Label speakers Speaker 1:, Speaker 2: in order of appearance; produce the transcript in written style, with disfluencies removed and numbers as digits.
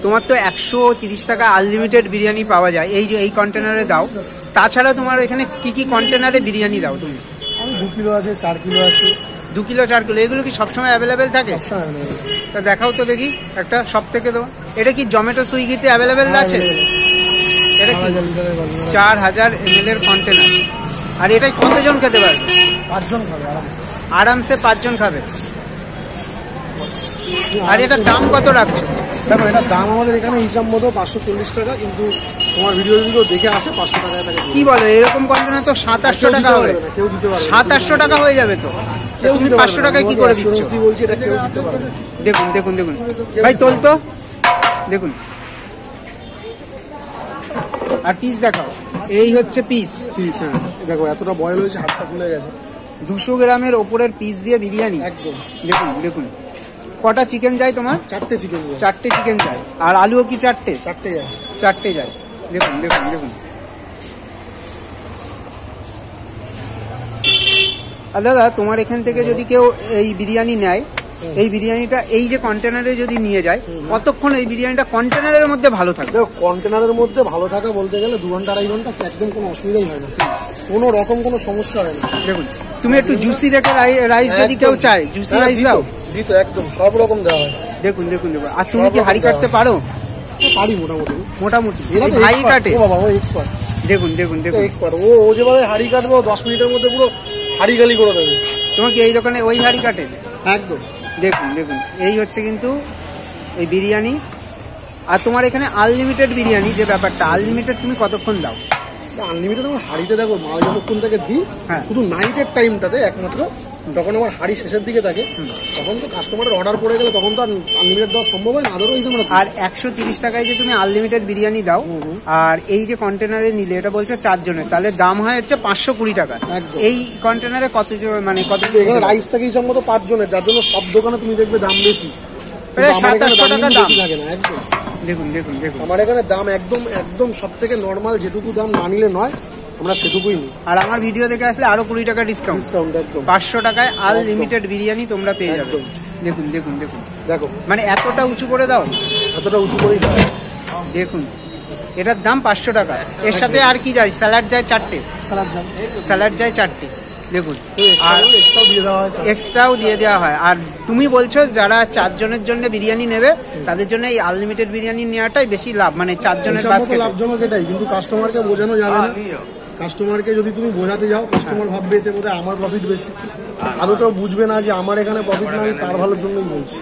Speaker 1: তোমার তো 130 টাকা আনলিমিটেড বিরিয়ানি পাওয়া যায় এই যে এই কন্টেনারে দাও। তাছাড়া তোমার এখানে কি কি কন্টেনারে বিরিয়ানি দাও তুমি?
Speaker 2: 2 কিলো আছে, 4 কিলো আছে।
Speaker 1: 2 কিলো 4 কিলো এগুলো কি সবসময় অ্যাভেলেবেল থাকে? তা দেখাও তো দেখি একটা সব থেকে তোমার। এটা কি জোম্যাটো সুইগিতে অ্যাভেলেবেল আছে? এটা কি 4000 ml এর কন্টেনার। আর এটাই কতজন খেতে পারবে?
Speaker 2: 5 জন খাবে
Speaker 1: আরামসে 5 জন খাবে। আর এটার দাম কত রাখছো?
Speaker 2: দেখো এটার দাম আমাদের এখানে হিসাব মতো 540 টাকা, কিন্তু তোমার ভিডিও যদি দেখে আসে 500 টাকা থাকে।
Speaker 1: কি বলো, এরকম কন্টেনার তো 700-800 টাকা হবে।
Speaker 2: কেউ দিতে পারবে
Speaker 1: 700-800 টাকা হয়ে যাবে তো। তুমি 500 টাকায় কি করে দিচ্ছ?
Speaker 2: বলছি এটা কেউ দিতে পারবে।
Speaker 1: দেখুন দেখুন দেখুন ভাই, তোল তো দেখুন। আর পিস দেখাও, এই হচ্ছে পিস।
Speaker 2: হ্যাঁ দেখো এতটা বয়েল হয়েছে, হাতটা খুলে গেছে।
Speaker 1: 200 গ্রামের ওপরের পিস দিয়ে বিরিয়ানি
Speaker 2: একদম।
Speaker 1: দেখুন দেখুন। কটা চিকেন যায় তোমার?
Speaker 2: 4টে চিকেন যায়।
Speaker 1: 4টে চিকেন যায়। আর আলুও কি 4টে?
Speaker 2: 4টে যায়।
Speaker 1: 4টে যায়। দেখুন দেখুন দেখুন। আর দাদা তোমার এখান থেকে যদি কেউ এই বিরিয়ানি নেয়, এই বিরিয়ানিটা এই যে কন্টেনারে যদি নিয়ে যায়, কতক্ষণ এই বিরিয়ানিটা কন্টেনারের মধ্যে ভালো থাকে?
Speaker 2: দেখো কন্টেনারের মধ্যে ভালো থাকা বলতে গেলে 2 ঘন্টা 2.5 ঘন্টা একদম কোনো অসুবিধাই হয় না, কোনো রকম কোনো সমস্যা হয় না।
Speaker 1: দেখুন তুমি একটু জুসি রেখে রাইস যদি কেউ চায়, জুসি রাইস দাও।
Speaker 2: দিত একদম সব রকম দেওয়া হয়।
Speaker 1: দেখুন দেখুন দেখুন। আর তুমি কি হাঁড়ি কাটতে পারো?
Speaker 2: পারি মোটামুটি
Speaker 1: মোটামুটি। ভাই কাটে।
Speaker 2: ও বাবা ও এক্সপার্ট।
Speaker 1: দেখুন দেখুন দেখুন
Speaker 2: এক্সপার্ট। ও যেভাবে হাঁড়ি কাটবে 10 মিনিটের মধ্যে পুরো হাঁড়ি গালি করে দেবে।
Speaker 1: তোমার কি এই দোকানে ওই হাঁড়ি কাটে?
Speaker 2: একদম।
Speaker 1: দেখুন দেখুন এই হচ্ছে কিন্তু এই বিরিয়ানি। আর তোমার এখানে আনলিমিটেড বিরিয়ানি যে ব্যাপারটা, আনলিমিটেড তুমি কতক্ষণ দাও?
Speaker 2: আনলিমিটেড আমার হাঁড়িতে দেখো মাল যতক্ষণ থেকে দিই, শুধু নাইটের টাইমটাতে একমাত্র যখন আমার হাঁড়ি শেষের দিকে থাকে, তখন তো কাস্টমারের অর্ডার পড়ে গেলে তখন তো আর আনলিমিটেড দেওয়া সম্ভব হয় না। আদারওয়াইজ আমরা
Speaker 1: আর 130 টাকায় যে তুমি আনলিমিটেড বিরিয়ানি দাও, আর এই যে কন্টেনারে নিলে এটা বলছো 4 জনের, তাহলে দাম হয় হচ্ছে 520 টাকা। এই কন্টেনারে কত মানে কত?
Speaker 2: এখানে রাইস থাকে হিসাব মতো 5 জনের, যার জন্য সব দোকানে তুমি দেখবে দাম বেশি।
Speaker 1: প্রায় 700-800 টাকা দাম
Speaker 2: লাগে না। একদম।
Speaker 1: দেখুন দেখুন দেখুন।
Speaker 2: আমার এখানে দাম একদম একদম সব থেকে নর্মাল, যেটুকু দাম না নিলে নয়, আমরা সেটুকুই নিই।
Speaker 1: আর আমার ভিডিও দেখে আসলে আরো 20 টাকা ডিসকাউন্ট।
Speaker 2: একদম
Speaker 1: 500 টাকায় আনলিমিটেড বিরিয়ানি তোমরা পেয়ে যাবে। দেখুন দেখুন দেখুন।
Speaker 2: দেখো
Speaker 1: মানে এতটা উঁচু করে দাও?
Speaker 2: এতটা উঁচু করেই দাও।
Speaker 1: দেখুন এটার দাম 500 টাকা। এর সাথে আর কি যায়? স্যালাড যায় 4টে। স্যালাড যায় 4টে। দেখুন আর এক্সট্রাও দিয়ে দেওয়া হয়। আর তুমি বলছো যারা 4 জনের জন্য বিরিয়ানি নেবে, তাদের জন্য এই আনলিমিটেড বিরিয়ানি নেওয়াটাই বেশি লাভ, মানে 4 জনের বাস্কেটে
Speaker 2: লাভজনক এটাই। কিন্তু কাস্টমারকে বোঝানো যাবে না। কাস্টমারকে যদি তুমি বোঝাতে যাও, কাস্টমার ভাববে এতে বোধহয় আমার প্রফিট বেশি। আদৌটাও বুঝবে না যে আমার এখানে প্রফিট না, আমি তার ভালোর জন্যই বলছি।